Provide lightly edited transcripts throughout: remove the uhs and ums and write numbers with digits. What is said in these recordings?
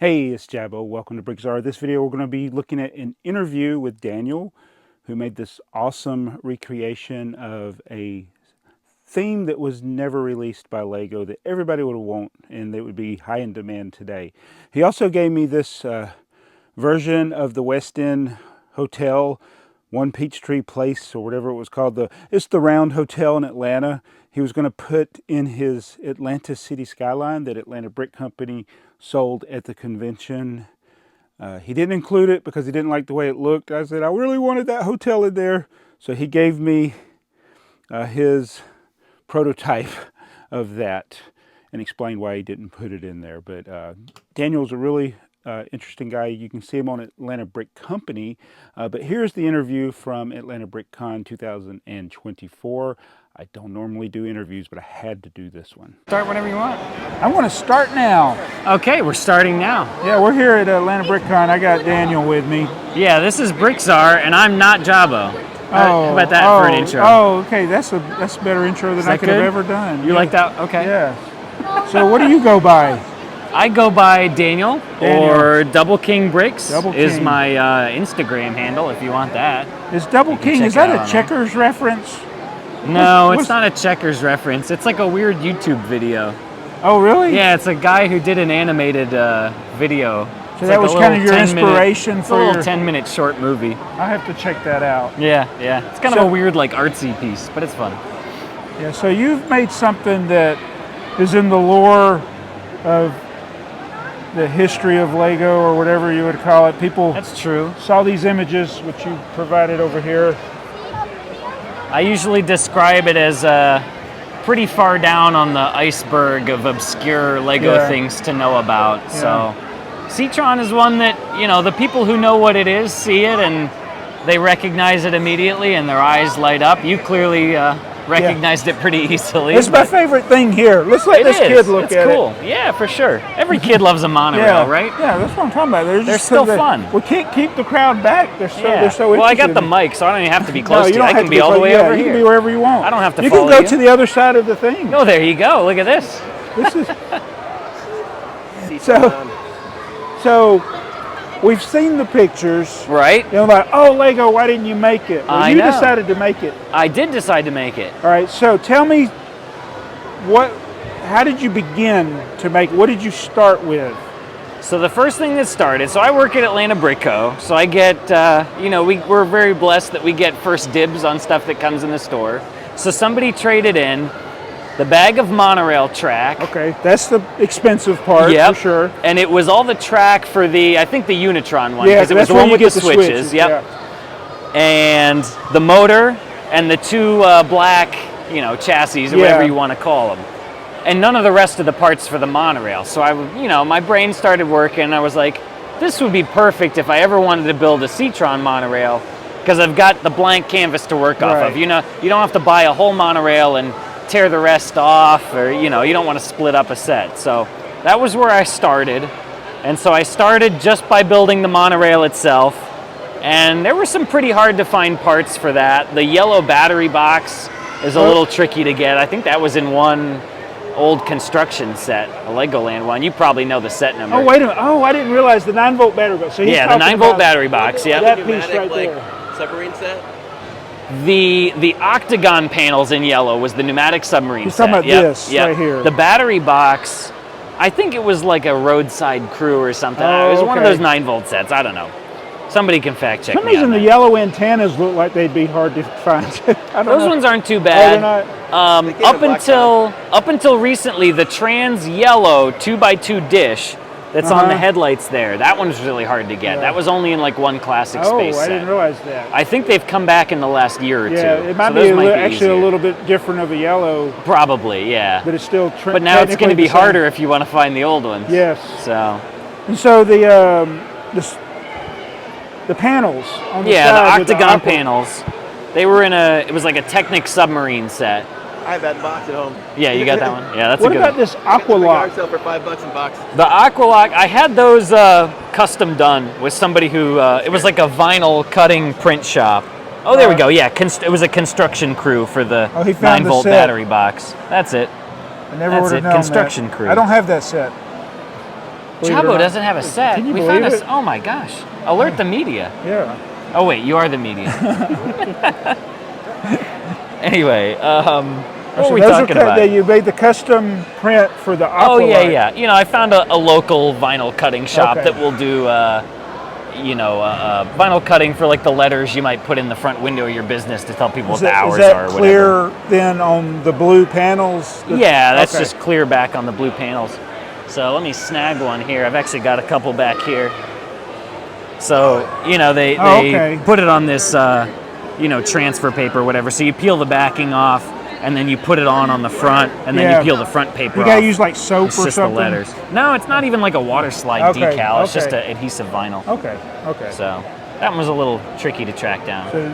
Hey, it's Jabbo. Welcome to BrickTsar. This video we're going to be looking at an interview with Daniel, who made this awesome recreation of a theme that was never released by Lego that everybody would want and that would be high in demand today. He also gave me this version of the West End Hotel, One Peachtree Place, or whatever it was called. It's the Round Hotel in Atlanta. He was going to put in his Atlanta city skyline that Atlanta Brick Company sold at the convention. He didn't include it because he didn't like the way it looked. I said, I really wanted that hotel in there. So he gave me his prototype of that and explained why he didn't put it in there. But Daniel's a really interesting guy. You can see him on Atlanta Brick Company. But here's the interview from Atlanta Brick Con 2024. I don't normally do interviews, but I had to do this one. Start whenever you want. I want to start now. Okay, we're starting now. Yeah, we're here at Atlanta Brick Con. I got Daniel with me. Yeah, this is BrickTsar, and I'm not Jabbo. How about that for an intro? Oh, okay. That's a better intro than I could have ever done. You like that? Okay. Yeah. So what do you go by? I go by Daniel. Or Double King Bricks is King. my Instagram handle if you want that. Is Double King, is that a Checkers reference? No, it's not a Checkers reference. It's like a weird YouTube video. Oh, really? Yeah, it's a guy who did an animated video. So that was kind of your inspiration for a little 10-minute short movie. I have to check that out. Yeah. It's kind of a weird, like, artsy piece, but it's fun. Yeah, so you've made something that is in the lore of the history of Lego or whatever you would call it. People That's true. Saw these images which you provided over here. I usually describe it as pretty far down on the iceberg of obscure Lego things to know about. So Seatron is one that, you know, the people who know what it is see it and they recognize it immediately and their eyes light up. You clearly recognized it pretty easily. It's my favorite thing here. Let's let this kid look at it. It's cool. Yeah, for sure. Every kid loves a monorail, right? Yeah, that's what I'm talking about. They're still fun. We can't keep the crowd back. They're so interested. Well, I got the mic, so I don't even have to be close to you. I can be all the way over here. You can be wherever you want. I don't have to You follow can go to the other side of the thing. Oh, there you go. Look at this. This is... So we've seen the pictures. Right. You know, like, oh, Lego, why didn't you make it? Well, you decided to make it. I did decide to make it. All right, so tell me, how did you begin to make, what did you start with? So the first thing that started, so I work at Atlanta Brick Co. So I get, you know, we're very blessed that we get first dibs on stuff that comes in the store. So somebody traded in the bag of monorail track. Okay, that's the expensive part, for sure. And it was all the track for I think the Unitron one, because it was the one with the switches. Yep. And the motor and the two black, you know, chassis, or whatever you want to call them. And none of the rest of the parts for the monorail. So you know, my brain started working. I was like, this would be perfect if I ever wanted to build a Seatron monorail, because I've got the blank canvas to work off of. You know, you don't have to buy a whole monorail and tear the rest off, or you know, you don't want to split up a set. So that was where I started. And so I started just by building the monorail itself, and there were some pretty hard to find parts for that. The yellow battery box is a little tricky to get. I think that was in one old construction set, a Legoland one. You probably know the set number. Oh, wait a minute. Oh, I didn't realize the 9-volt battery box. So yeah, the 9-volt battery box. Yeah, that piece right there. Submarine set. The octagon panels in yellow was the pneumatic submarine set. You're talking about this right here. The battery box, I think it was like a roadside crew or something. It was one of those 9-volt sets. I don't know. Somebody can fact check me. For some reason, the yellow antennas look like they'd be hard to find. Those ones aren't too bad. Oh, they're not. Up until recently, the trans yellow 2x2 dish that's on the headlights there, that one's really hard to get. That was only in like one classic space set. I didn't realize that. I think they've come back in the last year or two. Yeah, it might be actually a little bit different of a yellow. Probably, yeah. But it's still But now it's going to be harder if you want to find the old ones. Yes. So. And so the panels on the side, the octagon panels, they were in it was like a Technic submarine set. I have that box at home. Yeah, you got that one? Yeah, that's what a good about this Aqualock? Sell for $5 in box. The Aqualock, I had those custom done with somebody who, it was like a vinyl cutting print shop. Oh, there we go. Yeah, it was a construction crew for the 9-volt battery box. That's it. I never would have known construction crew. I don't have that set. believe it or Chabo not. doesn't have a set. Can you We believe found it? Oh my gosh. Alert the media. Yeah. Oh wait, you are the media. Anyway, what were we those talking are about? You made the custom print for the Oh Aqua yeah, Light. yeah. You know, I found a local vinyl cutting shop Okay. that will do, vinyl cutting for like the letters you might put in the front window of your business to tell people what the hours is that are or clear whatever. then on the blue panels? Yeah, that's okay. just clear back on the blue panels. So let me snag one here. I've actually got a couple back here. So, you know, they okay. put it on this, transfer paper or whatever. So you peel the backing off, and then you put it on the front, and then you peel the front paper You off. gotta use like soap It's or just something? the letters. No, it's not even like a water slide Okay, decal. It's just okay. an adhesive vinyl. Okay, okay. So that one was a little tricky to track down. So,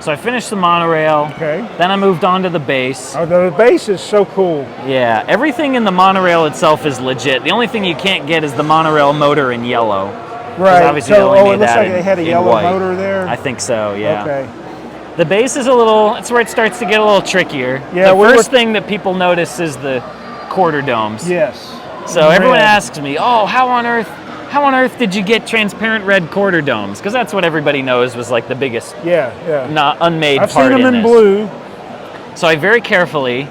So I finished the monorail. okay. Then I moved on to the base. Oh, the base is so cool. Yeah, everything in the monorail itself is legit. The only thing you can't get is the monorail motor in yellow. Right. Obviously So, they only it made looks that like they had a in yellow white. motor there. I think so, yeah. Okay. The base is it's where it starts to get a little trickier. Yeah, the first thing that people notice is the quarter domes. Yes. So everyone Red. asks me, "Oh, how on earth did you get transparent red quarter domes?" Because that's what everybody knows was like the biggest Yeah, yeah. not unmade I've part seen them in this. blue. So I very carefully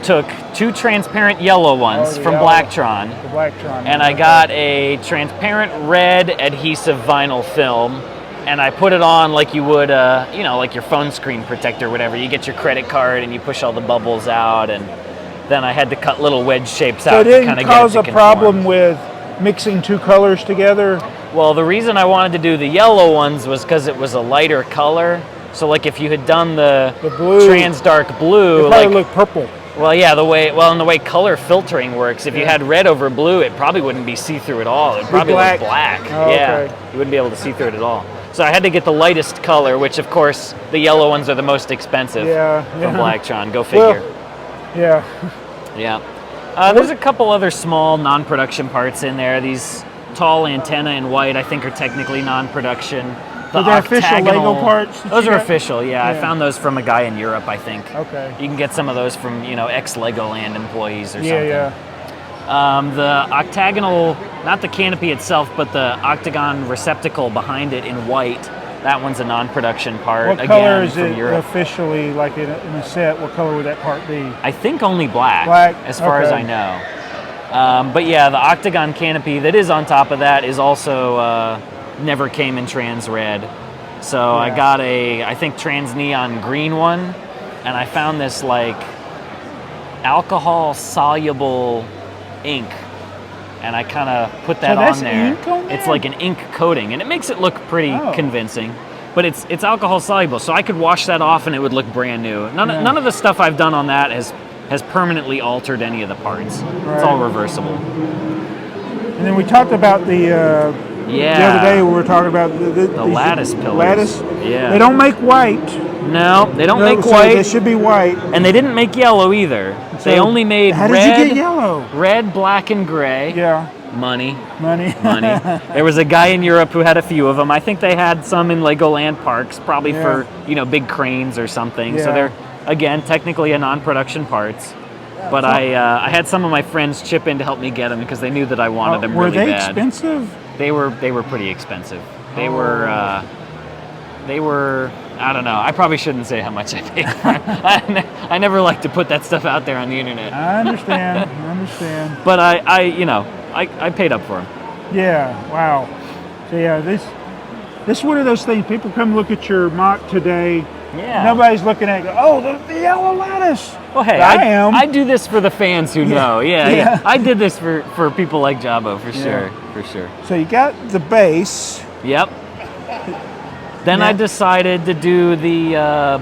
took 2 transparent yellow ones the from yellow. BrickTsar, The Blacktron. and I got a transparent red adhesive vinyl film, and I put it on like you would, like your phone screen protector or whatever. You get your credit card and you push all the bubbles out, and then I had to cut little wedge shapes So out it to didn't kind of cause get a it to problem conform. with mixing 2 colors together? Well, the reason I wanted to do the yellow ones was because it was a lighter color. So like if you had done the blue, trans dark blue, it probably like looked purple. well, yeah, and the way color filtering works, if you had red over blue, it probably wouldn't be see-through at all. It'd probably black. look black. Oh, yeah, okay. you wouldn't be able to see through it at all. So I had to get the lightest color, which of course the yellow ones are the most expensive from BrickTsar. Go figure. Well, yeah. Yeah. There's a couple other small non-production parts in there. These tall antenna in white, I think, are technically non-production. So they're official Lego parts? Those are official, yeah. I found those from a guy in Europe, I think. Okay. You can get some of those from, ex-Legoland employees or something. Yeah. The octagonal, not the canopy itself, but the octagon receptacle behind it in white, that one's a non-production part. What again, color is from it Europe. officially, like in a set? What color would that part be? I think only black, Black, as far as okay. I know. But yeah, the octagon canopy that is on top of that is also never came in trans red. So I got I think trans neon green one, and I found this like alcohol soluble ink, and I kind of put that that's on there. ink on It's there? like an ink coating, and it makes it look pretty Oh. convincing. But it's alcohol soluble, so I could wash that off and it would look brand new. None of the stuff I've done on that has permanently altered any of the parts. It's all reversible. And then we talked about the other day we were talking about the lattice pillars. Lattice. Yeah. They don't make white. No, they don't make so white, They should be white. and they didn't make yellow either. They So only made how red, did you get yellow? red, black, and gray. Yeah. Money. Money. There was a guy in Europe who had a few of them. I think they had some in Legoland parks, probably Yeah. for big cranes or something. So Yeah. they're again technically a non-production parts. But I had some of my friends chip in to help me get them because they knew that I wanted them Were really they bad. expensive? They were pretty expensive. They were I don't know. I probably shouldn't say how much I paid for it. I never like to put that stuff out there on the internet. I understand. I understand. But I paid up for them. Yeah. Wow. So yeah, this is one of those things. People come look at your mock today. Yeah. Nobody's looking at it. Oh, the yellow lattice. Well, hey, I am. I do this for the fans who know. Yeah. Yeah. I did this for people like Jabo, for sure. So you got the base. Yep. Then I decided to do the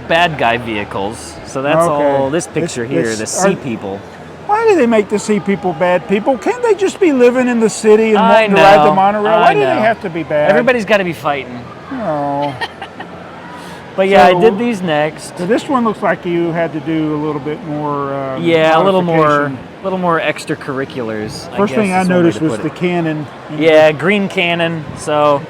bad guy vehicles. So that's Okay. all this picture here, the Sea are- People. Why do they make the sea people bad people? Can't they just be living in the city and I wanting to ride the know, monorail? Why I do they know. have to be bad? Everybody's got to be fighting. Oh. But yeah, So- I did these next. So this one looks like you had to do a little bit more. Yeah, a little modification. more extracurriculars. First thing I is one way noticed to was put the it. cannon. Yeah, green cannon. So,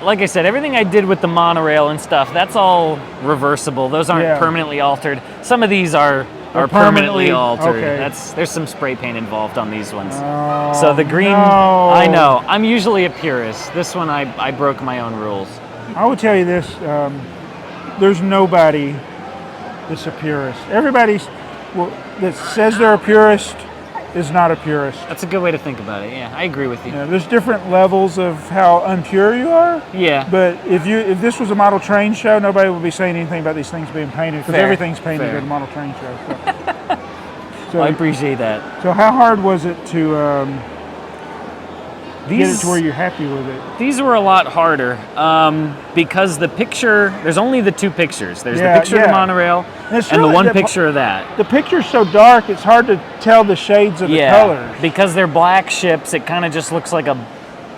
like I said, everything I did with the monorail and stuff, that's all reversible. Those aren't Yeah. permanently altered. Some of these are are permanently permanently altered. okay. There's some spray paint involved on these ones. Oh, So the green, no. I know. I'm usually a purist. This one I broke my own rules. I will tell you this: there's nobody that's a purist. Everybody that says they're a purist is not a purist. That's a good way to think about it. Yeah, I agree with you. You know, there's different levels of how impure you are. Yeah. But if this was a model train show, nobody would be saying anything about these things being painted because Fair. everything's painted Fair. at a model train show. So, Well, I appreciate that. so how hard was it to get it These to where you're happy with it? these were a lot harder because the picture. There's only the two pictures. There's Yeah, the picture of yeah. the monorail it's and the really- one picture of that. The picture's so dark, it's hard to tell the shades of the colors. Because they're black ships, it kind of just looks like a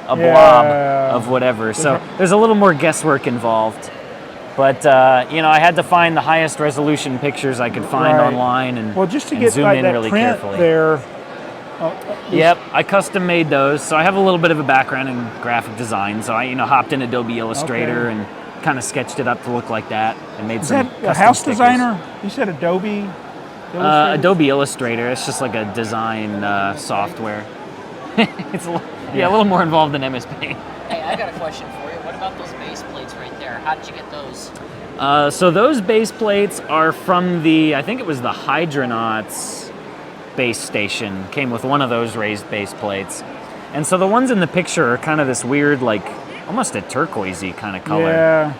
blob Yeah. of whatever. So there's a little more guesswork involved. But you know, I had to find the highest resolution pictures I could find Right. online and, Well, just to and get zoom like in that really print carefully. there. Yep, I custom made those, so I have a little bit of a background in graphic design. So I, hopped in Adobe Illustrator Okay. and kind of sketched it up to look like that, and made Is some that a custom house stickers. designer? You said Adobe Illustrator? Adobe Illustrator. It's just like a design software. It's a little more involved than MS Paint. Hey, I got a question for you. What about those base plates right there? How did you get those? So those base plates are from I think it was the Hydronauts base station. Came with one of those raised base plates. And so the ones in the picture are kind of this weird, like, almost a turquoisey kind of color. Yeah.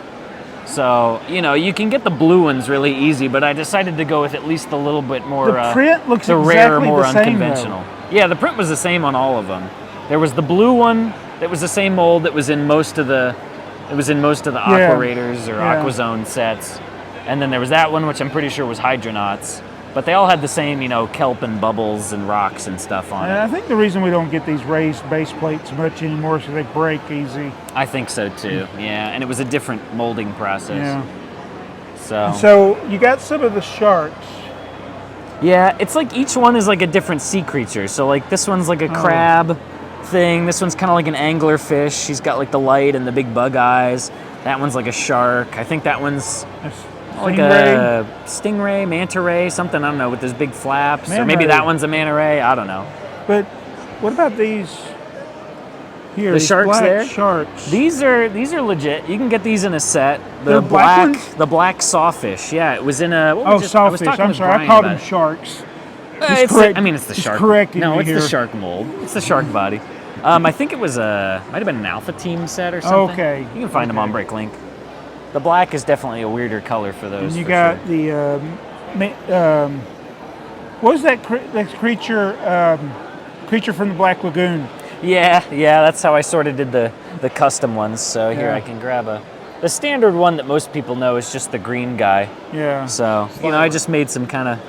So, you can get the blue ones really easy, but I decided to go with at least a little bit more... The print looks the rare, exactly more the same, unconventional. Yeah, the print was the same on all of them. There was the blue one that was the same mold that was in most of the... It was in most of the Yeah. Aqua Raiders or Yeah. AquaZone sets. And then there was that one, which I'm pretty sure was Hydronauts. But they all had the same, kelp and bubbles and rocks and stuff on And it. I think the reason we don't get these raised base plates much anymore is they break easy. I think so too, yeah. And it was a different molding process. Yeah. So, So you got some of the sharks. yeah, it's like each one is like a different sea creature. So like this one's like a crab thing. This one's kind of like an angler fish. She's got like the light and the big bug eyes. That one's like a shark. I think that one's like a stingray, manta ray, something, I don't know, with those big flaps. Or maybe Manta that ray. one's a manta ray, I don't know. But what about these here? The these sharks black there? Sharks. These are legit. You can get these in a set. The black ones? The black sawfish. Yeah, it was in a. Oh, sawfish. I'm sorry. I called them sharks. He's correct. It's the He's shark. correcting No, me it's here. the shark mold. It's the shark body. I think it was might have been an Alpha Team set or something. Okay. You can find them on Bricklink. The black is definitely a weirder color for those. And you for got sure. the what was that creature from the Black Lagoon? Yeah, that's how I sort of did the custom ones. So here Yeah. I can grab the standard one that most people know is just the green guy. Yeah. So, I just made some kind of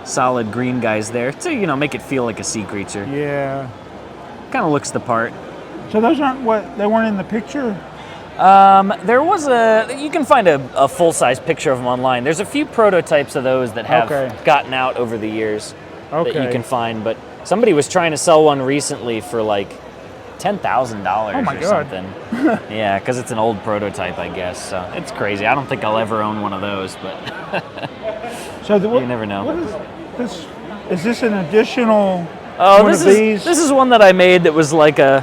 solid green guys there to, make it feel like a sea creature. Yeah. Kind of looks the part. So those they weren't in the picture? There was you can find a full-size picture of them online. There's a few prototypes of those that have gotten out over the years that you can find, but somebody was trying to sell one recently for like $10,000 Oh my or God. something. Yeah, because it's an old prototype, I guess. So it's crazy. I don't think I'll ever own one of those, but So you never know. What is this? Is this an additional Oh, one this of these? is one that I made that was like a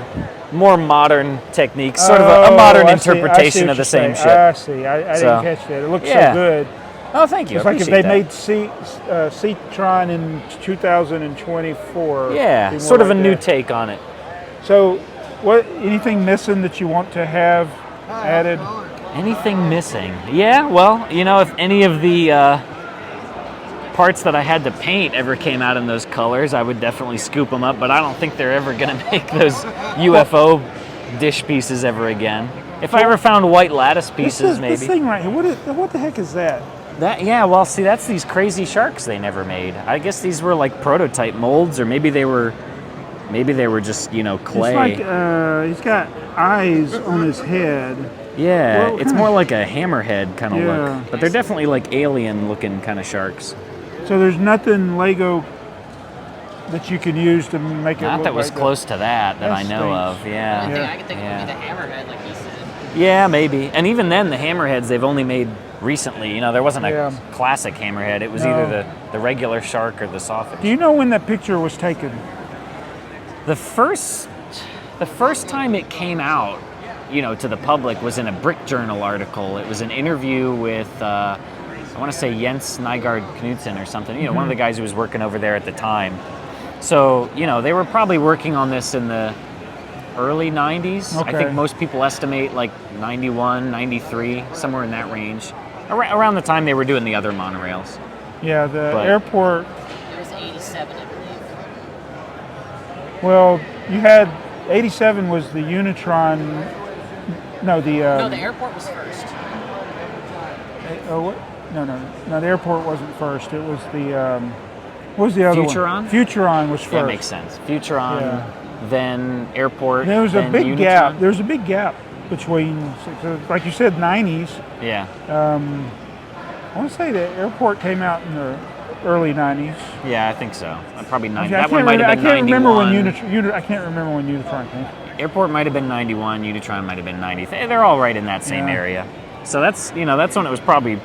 more modern technique, sort of a modern I see interpretation what of the you're same saying. ship. I see. I didn't catch that. It looks Yeah. so good. Oh, thank you. It's I like if appreciate they that. made Seatron in 2024. Yeah, Be more sort of like a new that. take on it. So, anything missing that you want to have added? Anything missing? Yeah, well, if any of the parts that I had to paint ever came out in those colors, I would definitely scoop them up, but I don't think they're ever going to make those UFO dish pieces ever again. If I ever found white lattice pieces, maybe. This thing right here, what the heck is that? See, that's these crazy sharks they never made. I guess these were like prototype molds, or maybe they were just, clay. It's like, he's got eyes on his head. Yeah, Well, it's more like a hammerhead kind of Yeah. look. But they're definitely like alien looking kind of sharks. So there's nothing Lego that you can use to make it Not look that was like close to that I That know of. stinks. Yeah. The only thing I can think Yeah. of would be the hammerhead, like you said. Yeah, maybe. And even then, the hammerheads, they've only made recently. You know, there wasn't a Yeah. classic hammerhead. It was No. either the regular shark or the sawfish. Do you know when that picture was taken? The first time it came out, you know, to the public was in a Brick Journal article. It was an interview with, I want to say Jens Nygaard Knudsen or something, you know, one of the guys who was working over there at the time. So, you know, they were probably working on this in the early 90s. I Okay. think most people estimate like 91, 93, somewhere in that range. Around the time they were doing the other monorails. Yeah, the But- airport. It was 87, I believe. Well, you had 87 was the Unitron. No, the. No, the airport was first. What? No. The airport wasn't first. It was the. What was the other Futuron? one? Futuron was first. That makes sense. Futuron, Yeah. then airport. There was a then big Unitron. gap. There was a big gap between, like you said, 90s. Yeah. I want to say the airport came out in the early 90s. Yeah, I think so. Probably 90. I That can't one might have I been can't 91. remember when I can't remember when Unitron came. Airport might have been 91. Unitron might have been 90. They're all right in that same Yeah. area. So that's when it was probably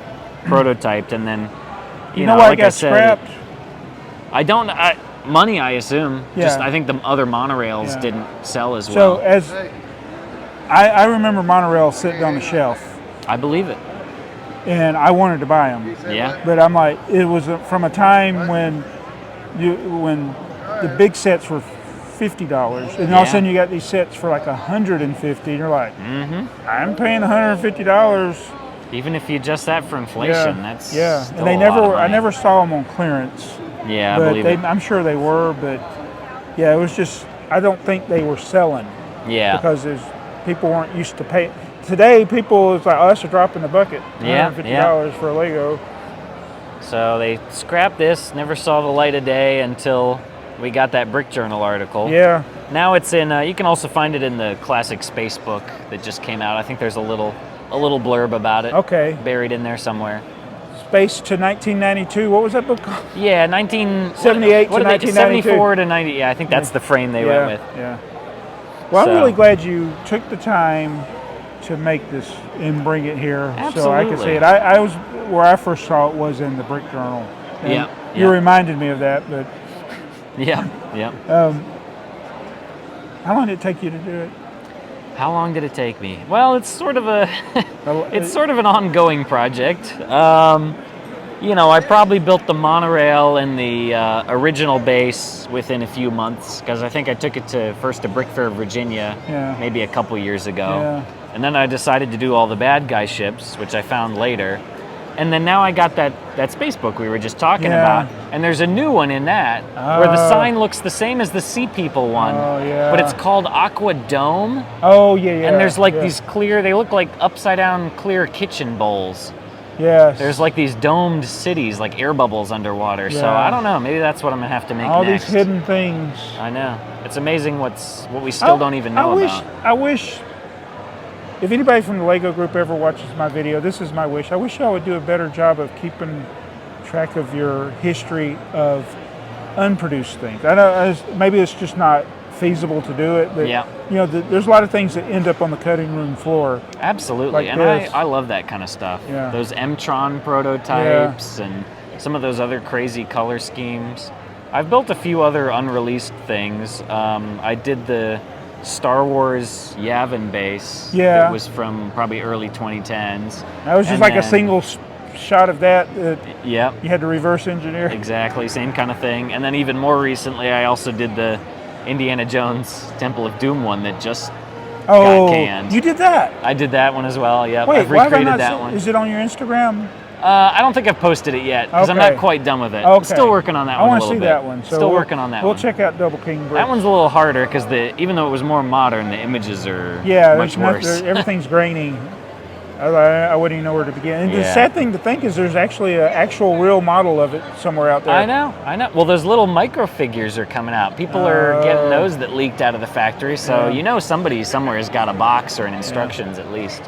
prototyped, and then You know know why like it got I said, scrapped? I don't. Money, I assume. Yeah. Just I think the other monorails Yeah. didn't sell as So well. I remember Monorail sitting on the shelf, I believe it. and I wanted to buy them. Yeah. But I'm like, it was from a time when the big sets were $50, and all of a Yeah. sudden you got these sets for like $150. And you're like, I'm paying $150. Even if you adjust that for inflation, that's yeah. still And they a lot of I money. never saw them on clearance. Yeah, I But believe it. I'm sure they were, but yeah, it was just I don't think they were selling Yeah. because people weren't used to pay. Today, people it's like, oh, that's a drop in the bucket. Yeah, $150 for a Lego. So they scrapped this. Never saw the light of day until we got that Brick Journal article. Yeah, Now it's in. You can also find it in the classic space book that just came out. I think there's a little blurb about it. okay. Buried in there somewhere. Space to 1992. What was that book called? Yeah, 78 to what did they- 1992. 74 to 90. Yeah, I think that's the frame they went with. Yeah. Well, So- I'm really glad you took the time to make this and bring it here so I could see Absolutely. it. I was where I first saw it was in the Brick Journal. And Yeah, You yeah. reminded me of that, but Yeah, yeah. how long did it take you to do it? How long did it take me? Well, it's sort of a Well, it's sort of an ongoing project. You know, I probably built the monorail and the original base within a few months because I think I took it first to Brick Fair, Virginia, Yeah. maybe a couple years ago. Yeah. And then I decided to do all the bad guy ships, which I found later. And then now I got that space book we were just talking Yeah. about, and there's a new one in that where the Oh. sign looks the same as the Sea People one, Oh, yeah. but it's called Aqua Dome. Oh, yeah. And there's like yeah. these clear, they look like upside down clear kitchen bowls. Yes. There's like these domed cities, like air bubbles underwater. So Yeah. I don't know, maybe that's what I'm gonna have to make all next. these hidden things. I know. It's amazing what we still don't even know about. I wish if anybody from the Lego group ever watches my video, this is my wish. I wish y'all would do a better job of keeping track of your history of unproduced things. I know maybe it's just not feasible to do it, but Yeah. you know, there's a lot of things that end up on the cutting room floor. Absolutely, Like and this. I love that kind of stuff. Yeah. Those M-Tron prototypes and some of those other crazy color schemes. I've built a few other unreleased things. I did the Star Wars Yavin base. Yeah. That was from probably early 2010s. That was just And like a then- single shot of that Yep, you had to reverse engineer. exactly, same kind of thing. And then even more recently, I also did the Indiana Jones Temple of Doom one that just Oh, got canned. you did that? I did that one as well. Yep, Wait, I've why have I recreated not that seen- one. Is it on your Instagram? I don't think I've posted it yet because I'm not Okay. quite done with it. Okay. I'm still working on that I one a want to little see bit. that one. So Still we'll- working on that We'll one. check out Double King Bricks. That one's a little harder because even though it was more modern, the images are yeah, much worse. everything's grainy. I wouldn't even know where to begin. And the Yeah. sad thing to think is there's actually an actual real model of it somewhere out there. I know. Well, those little micro figures are coming out. People are getting those that leaked out of the factory. So Yeah. you know somebody somewhere has got a box or an instructions at least.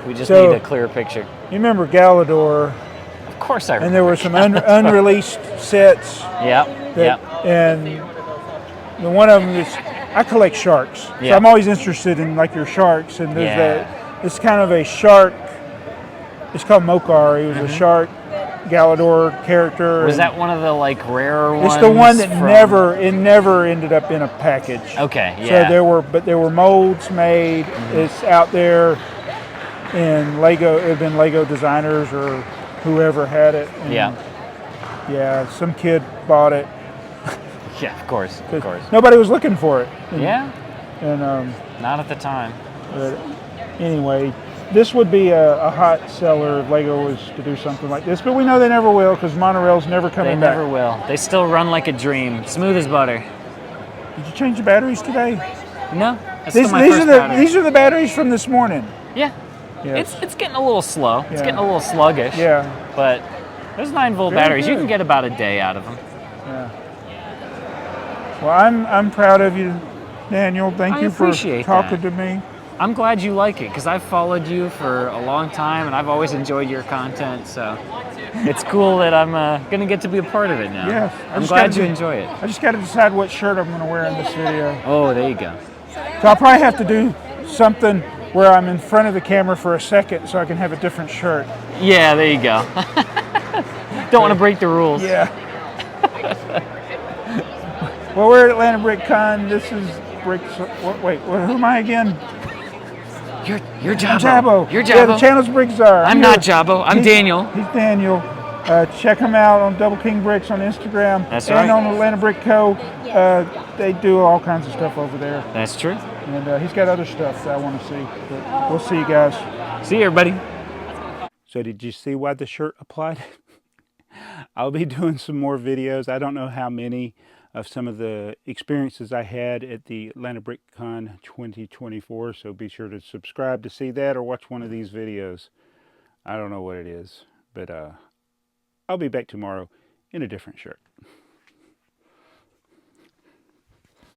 We just So- need a clear picture. You remember Galador, Of course I remember. and there were some unreleased sets. Yep. That, Yep. And the one of them is, I collect sharks. So Yeah. I'm always interested in like your sharks. And there's Yeah. it's kind of a shark It's called Mokar. He was a shark Galador character. Was and that one of the like rarer ones? It's the one that from- never ended up in a package. Okay, yeah. So there were molds made. It's out there in Lego. It had been Lego designers or whoever had it. And yeah, some kid bought it. Yeah, of course. Nobody was looking for it. And not at the time. but anyway, this would be a hot seller if Lego was to do something like this. But we know they never will because Monorail's never coming back. They never will. They still run like a dream, smooth as butter. Did you change the batteries today? No, that's still my first battery. These are the batteries from this morning. Yeah. Yes. It's getting a little slow. It's Yeah. getting a little sluggish. Yeah. But those 9-volt Very batteries, you good. can get about a day out of them. Yeah. Well, I'm proud of you, Daniel. Thank I you for appreciate talking that. to me. I'm glad you like it because I've followed you for a long time and I've always enjoyed your content. So it's cool that I'm going to get to be a part of it now. Yes. I'm glad you enjoy it. I just got to decide what shirt I'm going to wear in this video. Oh, there you go. So I'll probably have to do something where I'm in front of the camera for a second so I can have a different shirt. Yeah, there you go. Don't want to break the rules. Yeah. Well, we're at Atlanta Brick Con. This is wait, who am I again? You're Jabbo. Jabbo. You're Jabbo. Yeah, the channel's BrickTsar. I'm not Jabbo. I'm Daniel. He's Daniel. Check him out on Double King Bricks on Instagram. That's and right. on Atlanta Brick Co. They do all kinds of stuff over there. That's true. And he's got other stuff that I want to see. But we'll see you guys. See you, everybody. So did you see why the shirt applied? I'll be doing some more videos. I don't know how many of some of the experiences I had at the Atlanta Brick Con 2024. So be sure to subscribe to see that or watch one of these videos. I don't know what it is, but I'll be back tomorrow in a different shirt.